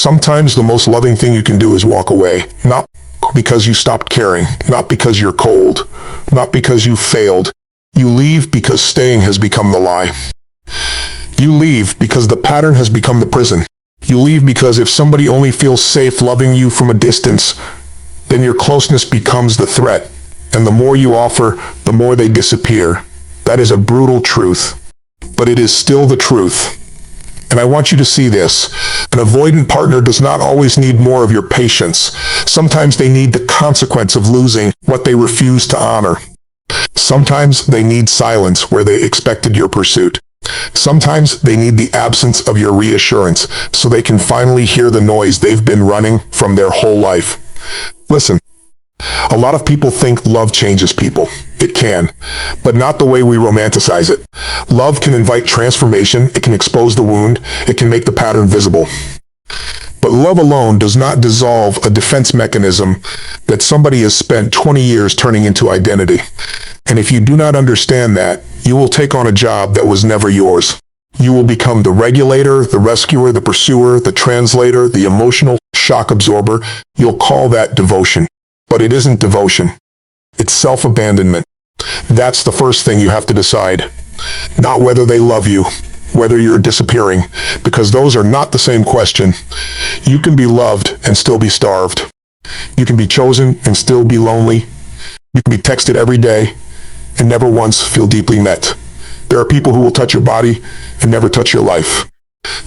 Sometimes the most loving thing you can do is walk away, not because you stopped caring, not because you're cold, not because you failed. You leave because staying has become the lie. You leave because the pattern has become the prison. You leave because if somebody only feels safe loving you from a distance, then your closeness becomes the threat. And the more you offer, the more they disappear. That is a brutal truth, but it is still the truth. And I want you to see this. An avoidant partner does not always need more of your patience. Sometimes they need the consequence of losing what they refuse to honor. Sometimes they need silence where they expected your pursuit. Sometimes they need the absence of your reassurance so they can finally hear the noise they've been running from their whole life. Listen, a lot of people think love changes people. It can, but not the way we romanticize it. Love can invite transformation, it can expose the wound, it can make the pattern visible. But love alone does not dissolve a defense mechanism that somebody has spent 20 years turning into identity. And if you do not understand that, you will take on a job that was never yours. You will become the regulator, the rescuer, the pursuer, the translator, the emotional shock absorber. You'll call that devotion. But it isn't devotion. It's self-abandonment. That's the first thing you have to decide. Not whether they love you, whether you're disappearing, because those are not the same question. You can be loved and still be starved. You can be chosen and still be lonely. You can be texted every day and never once feel deeply met. There are people who will touch your body and never touch your life.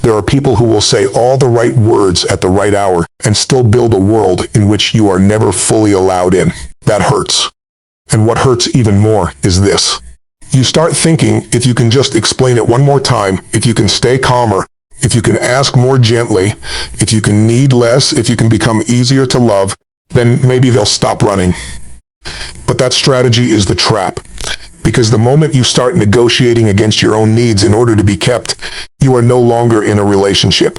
There are people who will say all the right words at the right hour and still build a world in which you are never fully allowed in. That hurts. And what hurts even more is this. You start thinking if you can just explain it one more time, if you can stay calmer, if you can ask more gently, if you can need less, if you can become easier to love, then maybe they'll stop running. But that strategy is the trap. Because the moment you start negotiating against your own needs in order to be kept, you are no longer in a relationship.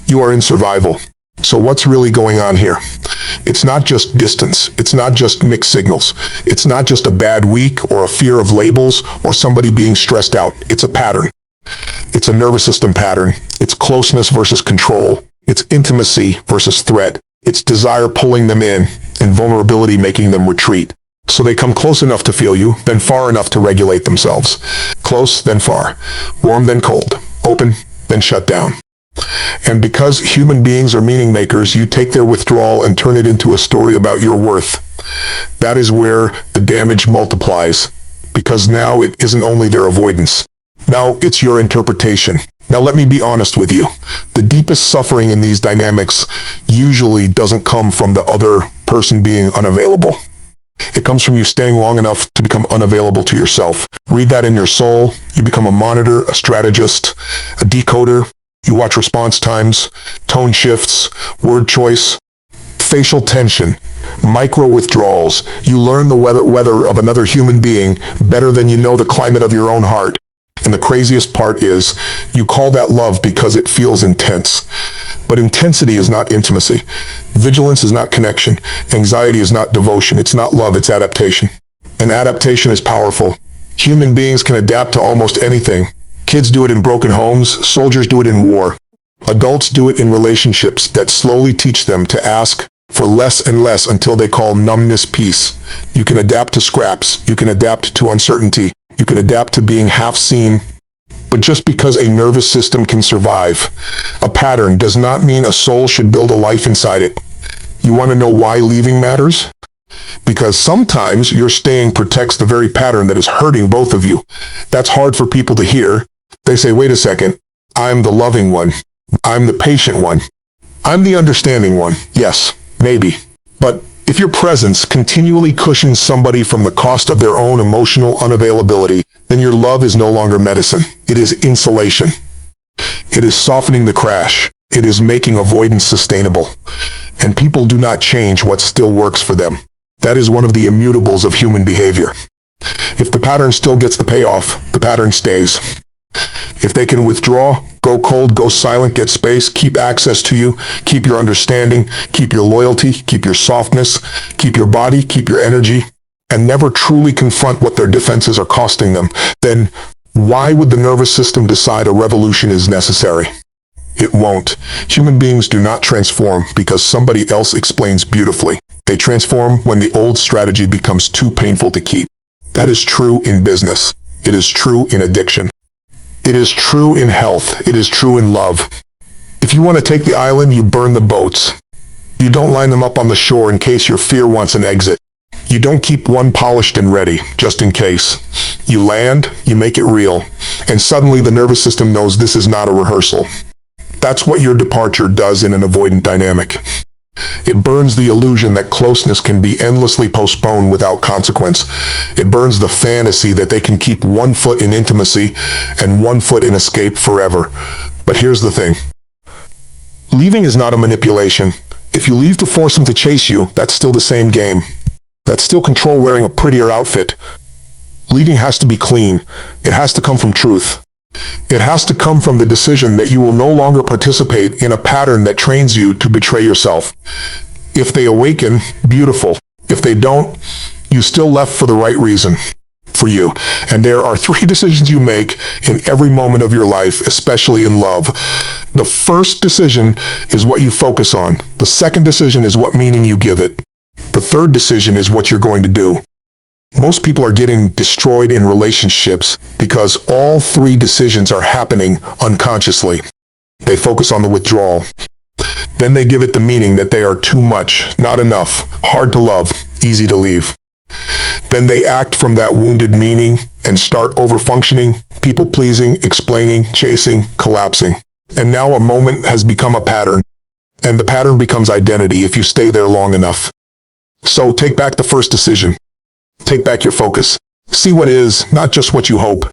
You are in survival. So what's really going on here? It's not just distance. It's not just mixed signals. It's not just a bad week or a fear of labels or somebody being stressed out. It's a pattern. It's a nervous system pattern. It's closeness versus control. It's intimacy versus threat. It's desire pulling them in and vulnerability making them retreat. So they come close enough to feel you, then far enough to regulate themselves. Close, then far. Warm, then cold. Open, then shut down. And because human beings are meaning makers, you take their withdrawal and turn it into a story about your worth. That is where the damage multiplies, because now it isn't only their avoidance. Now it's your interpretation. Now let me be honest with you. The deepest suffering in these dynamics usually doesn't come from the other person being unavailable. It comes from you staying long enough to become unavailable to yourself. Read that in your soul. You become a monitor, a strategist, a decoder. You watch response times, tone shifts, word choice, facial tension, micro withdrawals. You learn the weather of another human being better than you know the climate of your own heart. And the craziest part is, you call that love because it feels intense. But intensity is not intimacy. Vigilance is not connection. Anxiety is not devotion. It's not love, it's adaptation. And adaptation is powerful. Human beings can adapt to almost anything. Kids do it in broken homes. Soldiers do it in war. Adults do it in relationships that slowly teach them to ask for less and less until they call numbness peace. You can adapt to scraps. You can adapt to uncertainty. You can adapt to being half seen. But just because a nervous system can survive a pattern does not mean a soul should build a life inside it. You want to know why leaving matters? Because sometimes your staying protects the very pattern that is hurting both of you. That's hard for people to hear. They say, wait a second, I'm the loving one. I'm the patient one. I'm the understanding one. Yes, maybe. But if your presence continually cushions somebody from the cost of their own emotional unavailability, then your love is no longer medicine. It is insulation. It is softening the crash. It is making avoidance sustainable. And people do not change what still works for them. That is one of the immutables of human behavior. If the pattern still gets the payoff, the pattern stays. If they can withdraw, go cold, go silent, get space, keep access to you, keep your understanding, keep your loyalty, keep your softness, keep your body, keep your energy, and never truly confront what their defenses are costing them, then why would the nervous system decide a revolution is necessary? It won't. Human beings do not transform because somebody else explains beautifully. They transform when the old strategy becomes too painful to keep. That is true in business. It is true in addiction. It is true in health. It is true in love. If you want to take the island, you burn the boats. You don't line them up on the shore in case your fear wants an exit. You don't keep one polished and ready, just in case. You land, you make it real, and suddenly the nervous system knows this is not a rehearsal. That's what your departure does in an avoidant dynamic. It burns the illusion that closeness can be endlessly postponed without consequence. It burns the fantasy that they can keep one foot in intimacy and one foot in escape forever. But here's the thing. Leaving is not a manipulation. If you leave to force them to chase you, that's still the same game. That's still control wearing a prettier outfit. Leaving has to be clean. It has to come from truth. It has to come from the decision that you will no longer participate in a pattern that trains you to betray yourself. If they awaken, beautiful. If they don't, you still left for the right reason. For you. And there are 3 decisions you make in every moment of your life, especially in love. The first decision is what you focus on. The second decision is what meaning you give it. The third decision is what you're going to do. Most people are getting destroyed in relationships because all 3 decisions are happening unconsciously. They focus on the withdrawal. Then they give it the meaning that they are too much, not enough, hard to love, easy to leave. Then they act from that wounded meaning and start overfunctioning, people-pleasing, explaining, chasing, collapsing. And now a moment has become a pattern. And the pattern becomes identity if you stay there long enough. So take back the first decision. Take back your focus. See what is, not just what you hope.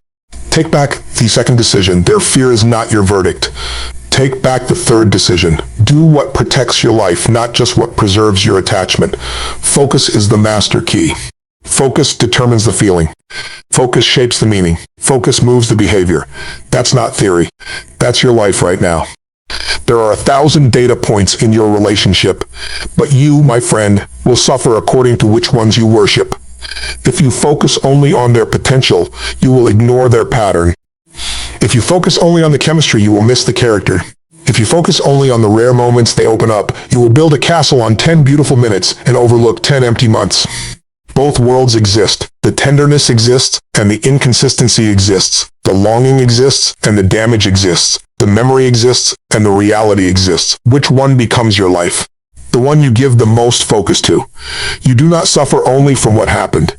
Take back the second decision. Their fear is not your verdict. Take back the third decision. Do what protects your life, not just what preserves your attachment. Focus is the master key. Focus determines the feeling. Focus shapes the meaning. Focus moves the behavior. That's not theory. That's your life right now. There are 1,000 data points in your relationship, but you, my friend, will suffer according to which ones you worship. If you focus only on their potential, you will ignore their pattern. If you focus only on the chemistry, you will miss the character. If you focus only on the rare moments they open up, you will build a castle on 10 beautiful minutes and overlook 10 empty months. Both worlds exist. The tenderness exists, and the inconsistency exists. The longing exists, and the damage exists. The memory exists, and the reality exists. Which one becomes your life? The one you give the most focus to. You do not suffer only from what happened.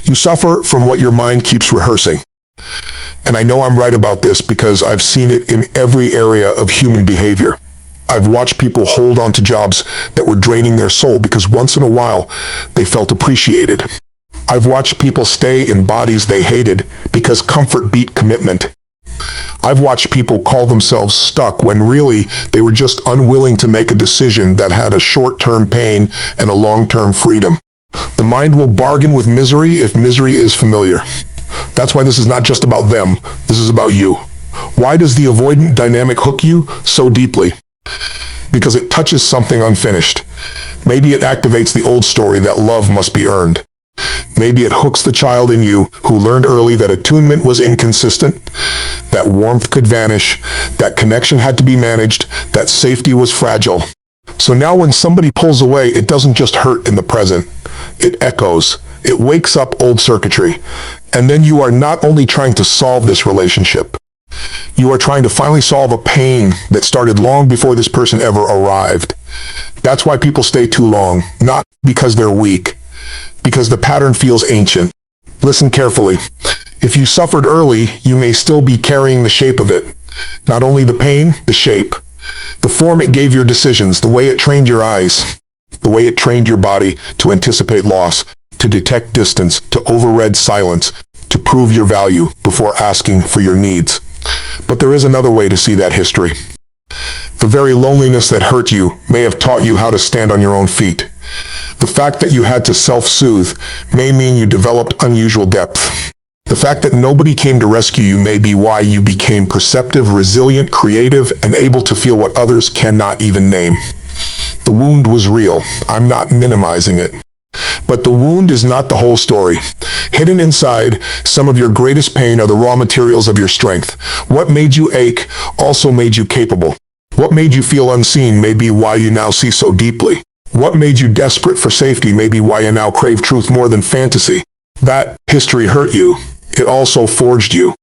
You suffer from what your mind keeps rehearsing. And I know I'm right about this because I've seen it in every area of human behavior. I've watched people hold on to jobs that were draining their soul because once in a while they felt appreciated. I've watched people stay in bodies they hated because comfort beat commitment. I've watched people call themselves stuck when really they were just unwilling to make a decision that had a short-term pain and a long-term freedom. The mind will bargain with misery if misery is familiar. That's why this is not just about them. This is about you. Why does the avoidant dynamic hook you so deeply? Because it touches something unfinished. Maybe it activates the old story that love must be earned. Maybe it hooks the child in you who learned early that attunement was inconsistent, that warmth could vanish, that connection had to be managed, that safety was fragile. So now when somebody pulls away, it doesn't just hurt in the present. It echoes. It wakes up old circuitry. And then you are not only trying to solve this relationship, you are trying to finally solve a pain that started long before this person ever arrived. That's why people stay too long, not because they're weak, because the pattern feels ancient. Listen carefully. If you suffered early, you may still be carrying the shape of it. Not only the pain, the shape. The form it gave your decisions, the way it trained your eyes, the way it trained your body to anticipate loss, to detect distance, to override silence, to prove your value before asking for your needs. But there is another way to see that history. The very loneliness that hurt you may have taught you how to stand on your own feet. The fact that you had to self-soothe may mean you developed unusual depth. The fact that nobody came to rescue you may be why you became perceptive, resilient, creative, and able to feel what others cannot even name. The wound was real. I'm not minimizing it. But the wound is not the whole story. Hidden inside, some of your greatest pain are the raw materials of your strength. What made you ache also made you capable. What made you feel unseen may be why you now see so deeply. What made you desperate for safety may be why you now crave truth more than fantasy. That history hurt you. It also forged you.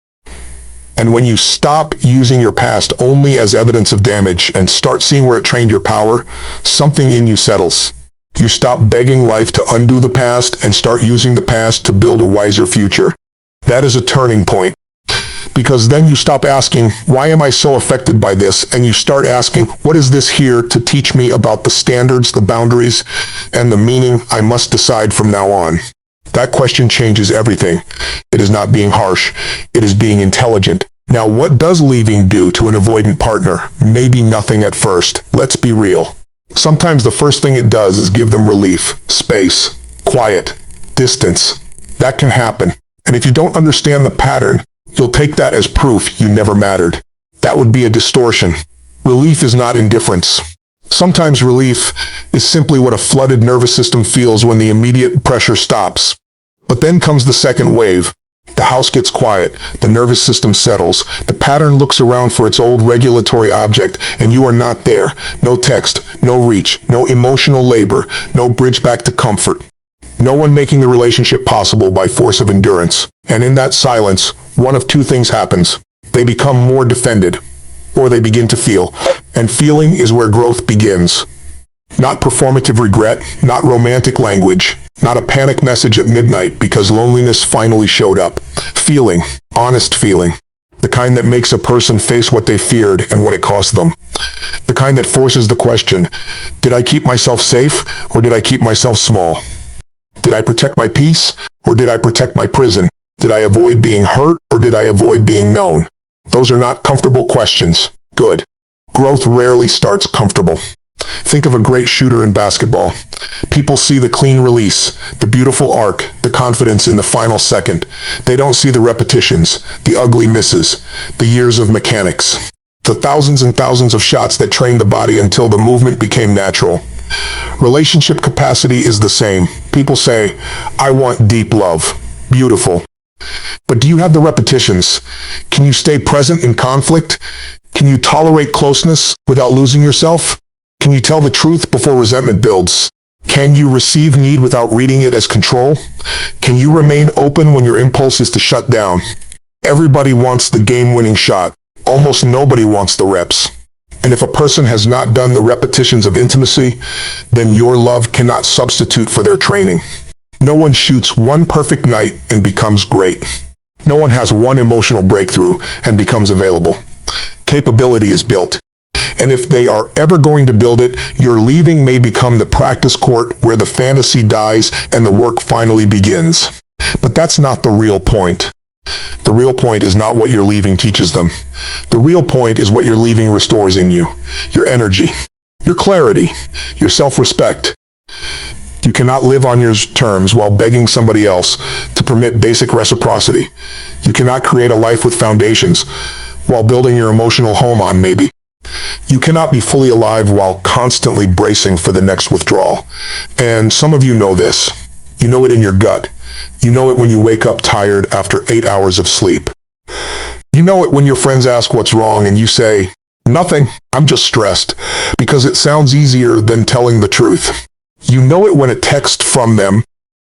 And when you stop using your past only as evidence of damage and start seeing where it trained your power, something in you settles. You stop begging life to undo the past and start using the past to build a wiser future. That is a turning point. Because then you stop asking, why am I so affected by this? And you start asking, what is this here to teach me about the standards, the boundaries, and the meaning I must decide from now on? That question changes everything. It is not being harsh. It is being intelligent. Now, what does leaving do to an avoidant partner? Maybe nothing at first. Let's be real. Sometimes the first thing it does is give them relief, space, quiet, distance. That can happen. And if you don't understand the pattern, you'll take that as proof you never mattered. That would be a distortion. Relief is not indifference. Sometimes relief is simply what a flooded nervous system feels when the immediate pressure stops. But then comes the second wave. The house gets quiet, the nervous system settles, the pattern looks around for its old regulatory object, and you are not there. No text, no reach, no emotional labor, no bridge back to comfort. No one making the relationship possible by force of endurance. And in that silence, one of two things happens. They become more defended, or they begin to feel. And feeling is where growth begins. Not performative regret, not romantic language, not a panic message at midnight because loneliness finally showed up. Feeling, honest feeling. The kind that makes a person face what they feared and what it cost them. The kind that forces the question, did I keep myself safe or did I keep myself small? Did I protect my peace or did I protect my prison? Did I avoid being hurt or did I avoid being known? Those are not comfortable questions. Good. Growth rarely starts comfortable. Think of a great shooter in basketball. People see the clean release, the beautiful arc, the confidence in the final second. They don't see the repetitions, the ugly misses, the years of mechanics, the thousands and thousands of shots that trained the body until the movement became natural. Relationship capacity is the same. People say, I want deep love. Beautiful. But do you have the repetitions? Can you stay present in conflict? Can you tolerate closeness without losing yourself? Can you tell the truth before resentment builds? Can you receive need without reading it as control? Can you remain open when your impulse is to shut down? Everybody wants the game-winning shot. Almost nobody wants the reps. And if a person has not done the repetitions of intimacy, then your love cannot substitute for their training. No one shoots one perfect night and becomes great. No one has one emotional breakthrough and becomes available. Capability is built. And if they are ever going to build it, your leaving may become the practice court where the fantasy dies and the work finally begins. But that's not the real point. The real point is not what your leaving teaches them. The real point is what your leaving restores in you. Your energy, your clarity, your self-respect. You cannot live on your terms while begging somebody else to permit basic reciprocity. You cannot create a life with foundations while building your emotional home on maybe. You cannot be fully alive while constantly bracing for the next withdrawal. And some of you know this. You know it in your gut. You know it when you wake up tired after 8 hours of sleep. You know it when your friends ask what's wrong and you say, nothing, I'm just stressed, because it sounds easier than telling the truth. You know it when a text from them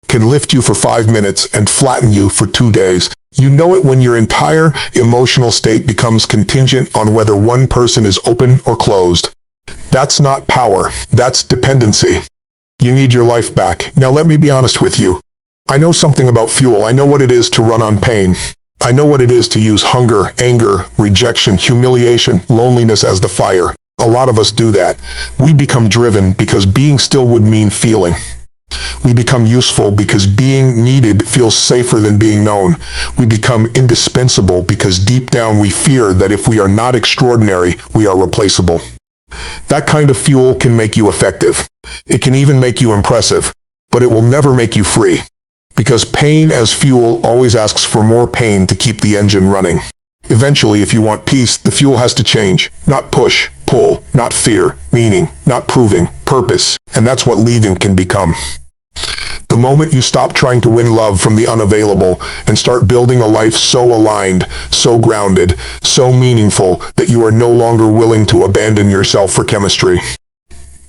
can lift you for 5 minutes and flatten you for 2 days. You know it when your entire emotional state becomes contingent on whether one person is open or closed. That's not power. That's dependency. You need your life back. Now let me be honest with you. I know something about fuel. I know what it is to run on pain. I know what it is to use hunger, anger, rejection, humiliation, loneliness as the fire. A lot of us do that. We become driven because being still would mean feeling. We become useful because being needed feels safer than being known. We become indispensable because deep down we fear that if we are not extraordinary, we are replaceable. That kind of fuel can make you effective. It can even make you impressive, but it will never make you free. Because pain as fuel always asks for more pain to keep the engine running. Eventually, if you want peace, the fuel has to change. Not push, pull, not fear, meaning, not proving, purpose. And that's what leaving can become. The moment you stop trying to win love from the unavailable and start building a life so aligned, so grounded, so meaningful that you are no longer willing to abandon yourself for chemistry.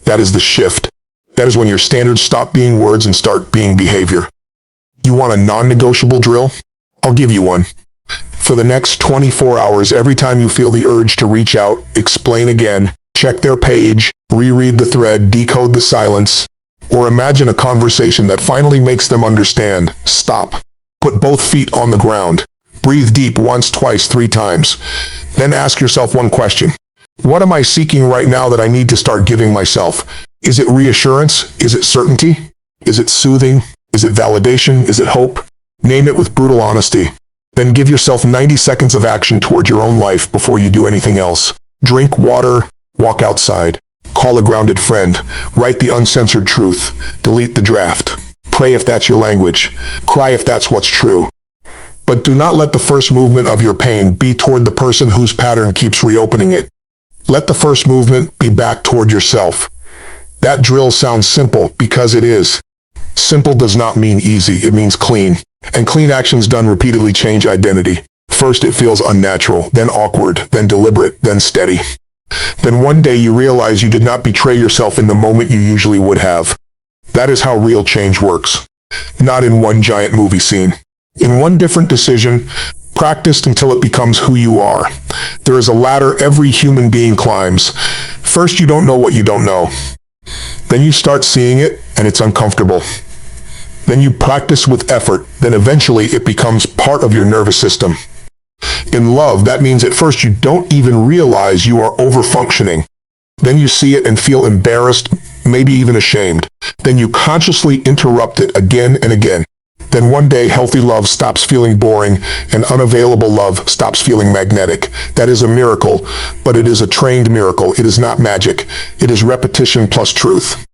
That is the shift. That is when your standards stop being words and start being behavior. You want a non-negotiable drill? I'll give you one. For the next 24 hours, every time you feel the urge to reach out, explain again, check their page, reread the thread, decode the silence, or imagine a conversation that finally makes them understand. Stop. Put both feet on the ground. Breathe deep once, twice, 3 times. Then ask yourself one question. What am I seeking right now that I need to start giving myself? Is it reassurance? Is it certainty? Is it soothing? Is it validation? Is it hope? Name it with brutal honesty. Then give yourself 90 seconds of action toward your own life before you do anything else. Drink water, walk outside, call a grounded friend, write the uncensored truth, delete the draft. Pray if that's your language, cry if that's what's true. But do not let the first movement of your pain be toward the person whose pattern keeps reopening it. Let the first movement be back toward yourself. That drill sounds simple because it is. Simple does not mean easy, it means clean. And clean actions done repeatedly change identity. First it feels unnatural, then awkward, then deliberate, then steady. Then one day you realize you did not betray yourself in the moment you usually would have. That is how real change works. Not in one giant movie scene. In one different decision, practiced until it becomes who you are. There is a ladder every human being climbs. First you don't know what you don't know. Then you start seeing it, and it's uncomfortable. Then you practice with effort, then eventually it becomes part of your nervous system. In love, that means at first you don't even realize you are overfunctioning. Then you see it and feel embarrassed, maybe even ashamed. Then you consciously interrupt it again and again. Then one day healthy love stops feeling boring and unavailable love stops feeling magnetic. That is a miracle, but it is a trained miracle. It is not magic. It is repetition plus truth.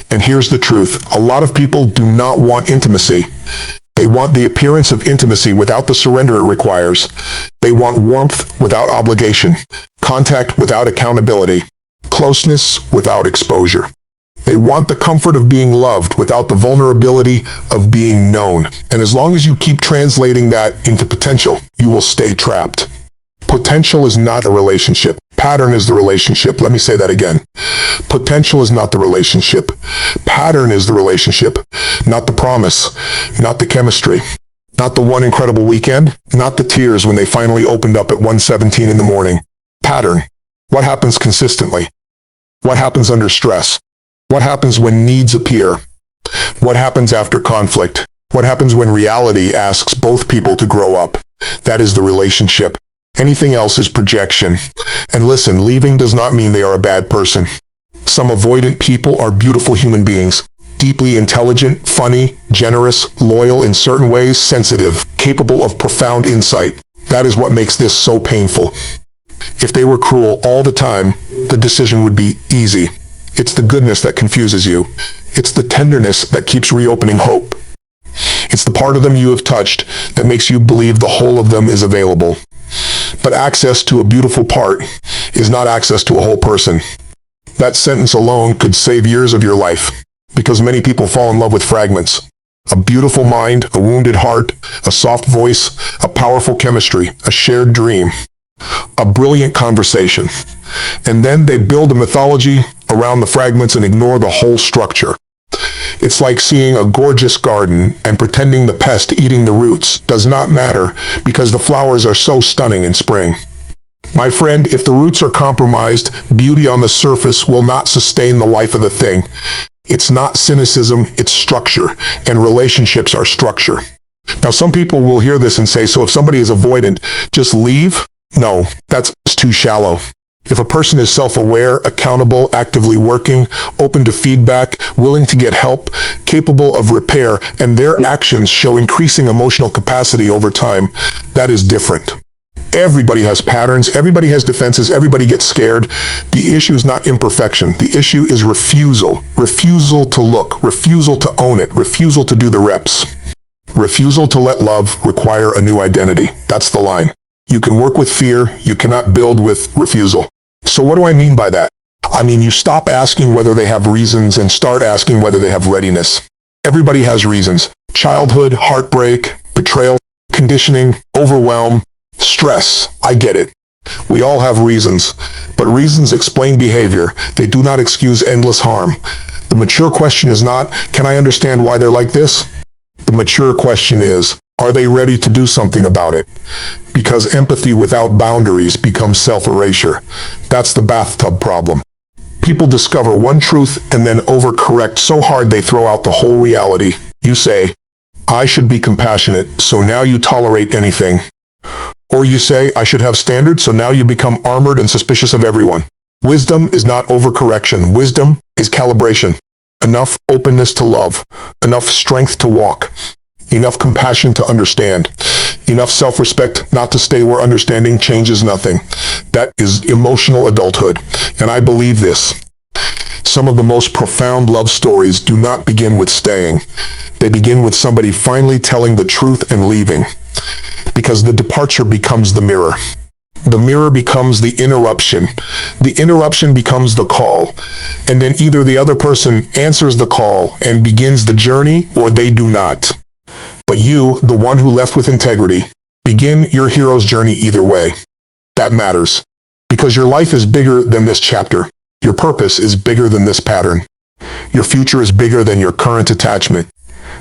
And here's the truth. A lot of people do not want intimacy. They want the appearance of intimacy without the surrender it requires. They want warmth without obligation, contact without accountability, closeness without exposure. They want the comfort of being loved without the vulnerability of being known. And as long as you keep translating that into potential, you will stay trapped. Potential is not a relationship. Pattern is the relationship. Let me say that again. Potential is not the relationship. Pattern is the relationship, not the promise, not the chemistry, not the one incredible weekend, not the tears when they finally opened up at 1:17 in the morning. Pattern. What happens consistently? What happens under stress? What happens when needs appear? What happens after conflict? What happens when reality asks both people to grow up? That is the relationship. Anything else is projection. And listen, leaving does not mean they are a bad person. Some avoidant people are beautiful human beings. Deeply intelligent, funny, generous, loyal in certain ways, sensitive, capable of profound insight. That is what makes this so painful. If they were cruel all the time, the decision would be easy. It's the goodness that confuses you. It's the tenderness that keeps reopening hope. It's the part of them you have touched that makes you believe the whole of them is available. But access to a beautiful part is not access to a whole person. That sentence alone could save years of your life, because many people fall in love with fragments. A beautiful mind, a wounded heart, a soft voice, a powerful chemistry, a shared dream, a brilliant conversation. And then they build a mythology around the fragments and ignore the whole structure. It's like seeing a gorgeous garden and pretending the pest eating the roots does not matter because the flowers are so stunning in spring. My friend, if the roots are compromised, beauty on the surface will not sustain the life of the thing. It's not cynicism, it's structure, and relationships are structure. Now, some people will hear this and say, so if somebody is avoidant, just leave? No, that's too shallow. If a person is self-aware, accountable, actively working, open to feedback, willing to get help, capable of repair, and their actions show increasing emotional capacity over time, that is different. Everybody has patterns, everybody has defenses, everybody gets scared. The issue is not imperfection. The issue is refusal. Refusal to look, refusal to own it, refusal to do the reps. Refusal to let love require a new identity. That's the line. You can work with fear, you cannot build with refusal. So what do I mean by that? I mean, you stop asking whether they have reasons and start asking whether they have readiness. Everybody has reasons. Childhood, heartbreak, betrayal, conditioning, overwhelm, stress. I get it. We all have reasons. But reasons explain behavior. They do not excuse endless harm. The mature question is not, can I understand why they're like this? The mature question is, are they ready to do something about it? Because empathy without boundaries becomes self-erasure. That's the bathtub problem. People discover one truth and then overcorrect so hard they throw out the whole reality. You say, I should be compassionate, so now you tolerate anything. Or you say, I should have standards, so now you become armored and suspicious of everyone. Wisdom is not overcorrection. Wisdom is calibration. Enough openness to love. Enough strength to walk. Enough compassion to understand. Enough self-respect not to stay where understanding changes nothing. That is emotional adulthood, and I believe this. Some of the most profound love stories do not begin with staying. They begin with somebody finally telling the truth and leaving. Because the departure becomes the mirror. The mirror becomes the interruption. The interruption becomes the call. And then either the other person answers the call and begins the journey, or they do not. But you, the one who left with integrity, begin your hero's journey either way. That matters. Because your life is bigger than this chapter. Your purpose is bigger than this pattern. Your future is bigger than your current attachment.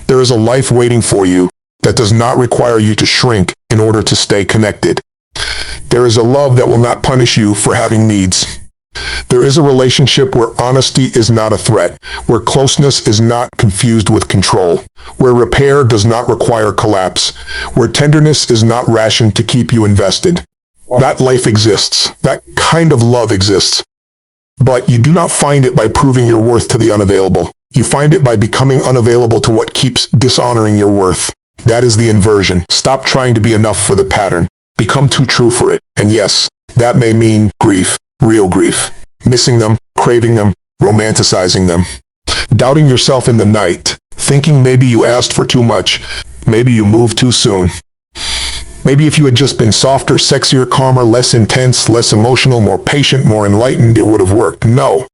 There is a life waiting for you that does not require you to shrink in order to stay connected. There is a love that will not punish you for having needs. There is a relationship where honesty is not a threat, where closeness is not confused with control, where repair does not require collapse, where tenderness is not rationed to keep you invested. That life exists. That kind of love exists. But you do not find it by proving your worth to the unavailable. You find it by becoming unavailable to what keeps dishonoring your worth. That is the inversion. Stop trying to be enough for the pattern. Become too true for it. And yes, that may mean grief. Real grief. Missing them, craving them, romanticizing them. Doubting yourself in the night. Thinking maybe you asked for too much. Maybe you moved too soon. Maybe if you had just been softer, sexier, calmer, less intense, less emotional, more patient, more enlightened, it would have worked. No.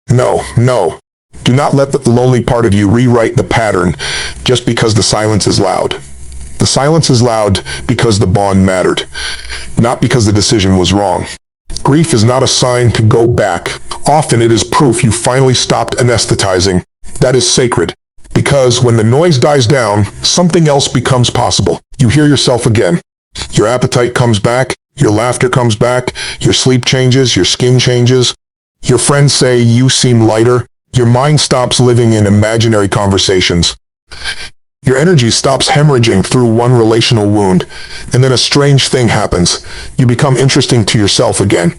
No. No. Do not let the lonely part of you rewrite the pattern just because the silence is loud. The silence is loud because the bond mattered, not because the decision was wrong. Grief is not a sign to go back. Often it is proof you finally stopped anesthetizing. That is sacred, because when the noise dies down, something else becomes possible. You hear yourself again. Your appetite comes back, your laughter comes back, your sleep changes, your skin changes. Your friends say you seem lighter. Your mind stops living in imaginary conversations. Your energy stops hemorrhaging through one relational wound, and then a strange thing happens. You become interesting to yourself again.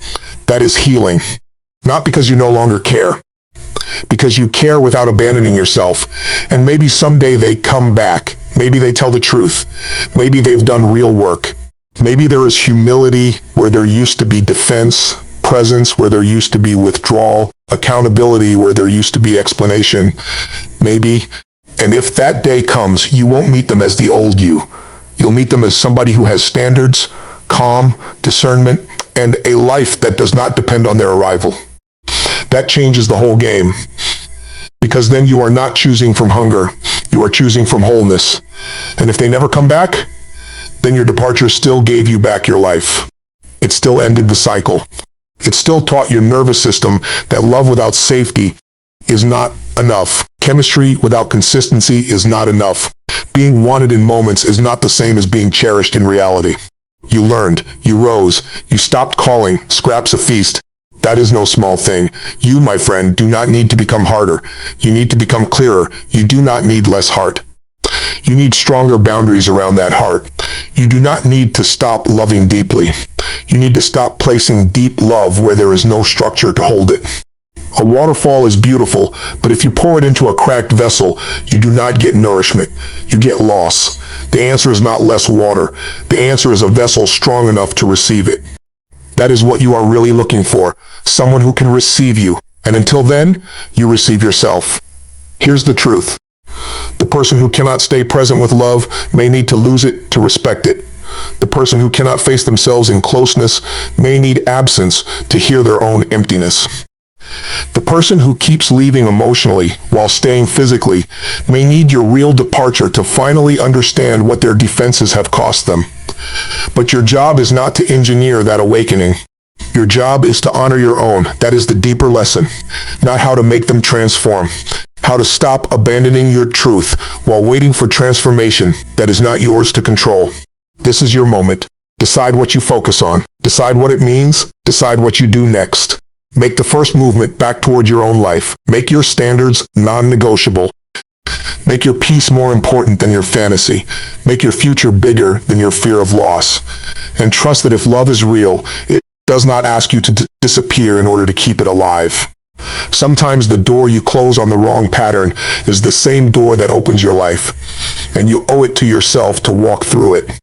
That is healing. Not because you no longer care. Because you care without abandoning yourself. And maybe someday they come back. Maybe they tell the truth. Maybe they've done real work. Maybe there is humility where there used to be defense, presence where there used to be withdrawal, accountability where there used to be explanation. Maybe. And if that day comes, you won't meet them as the old you. You'll meet them as somebody who has standards, calm, discernment, and a life that does not depend on their arrival. That changes the whole game. Because then you are not choosing from hunger. You are choosing from wholeness. And if they never come back, then your departure still gave you back your life. It still ended the cycle. It still taught your nervous system that love without safety is not enough. Chemistry without consistency is not enough. Being wanted in moments is not the same as being cherished in reality. You learned, you rose, you stopped calling scraps a feast. That is no small thing. You, my friend, do not need to become harder. You need to become clearer. You do not need less heart. You need stronger boundaries around that heart. You do not need to stop loving deeply. You need to stop placing deep love where there is no structure to hold it. A waterfall is beautiful, but if you pour it into a cracked vessel, you do not get nourishment. You get loss. The answer is not less water. The answer is a vessel strong enough to receive it. That is what you are really looking for. Someone who can receive you. And until then, you receive yourself. Here's the truth. The person who cannot stay present with love may need to lose it to respect it. The person who cannot face themselves in closeness may need absence to hear their own emptiness. The person who keeps leaving emotionally while staying physically may need your real departure to finally understand what their defenses have cost them. But your job is not to engineer that awakening. Your job is to honor your own. That is the deeper lesson. Not how to make them transform. How to stop abandoning your truth while waiting for transformation that is not yours to control. This is your moment. Decide what you focus on. Decide what it means. Decide what you do next. Make the first movement back toward your own life. Make your standards non-negotiable. Make your peace more important than your fantasy. Make your future bigger than your fear of loss. And trust that if love is real, it does not ask you to disappear in order to keep it alive. Sometimes the door you close on the wrong pattern is the same door that opens your life, and you owe it to yourself to walk through it.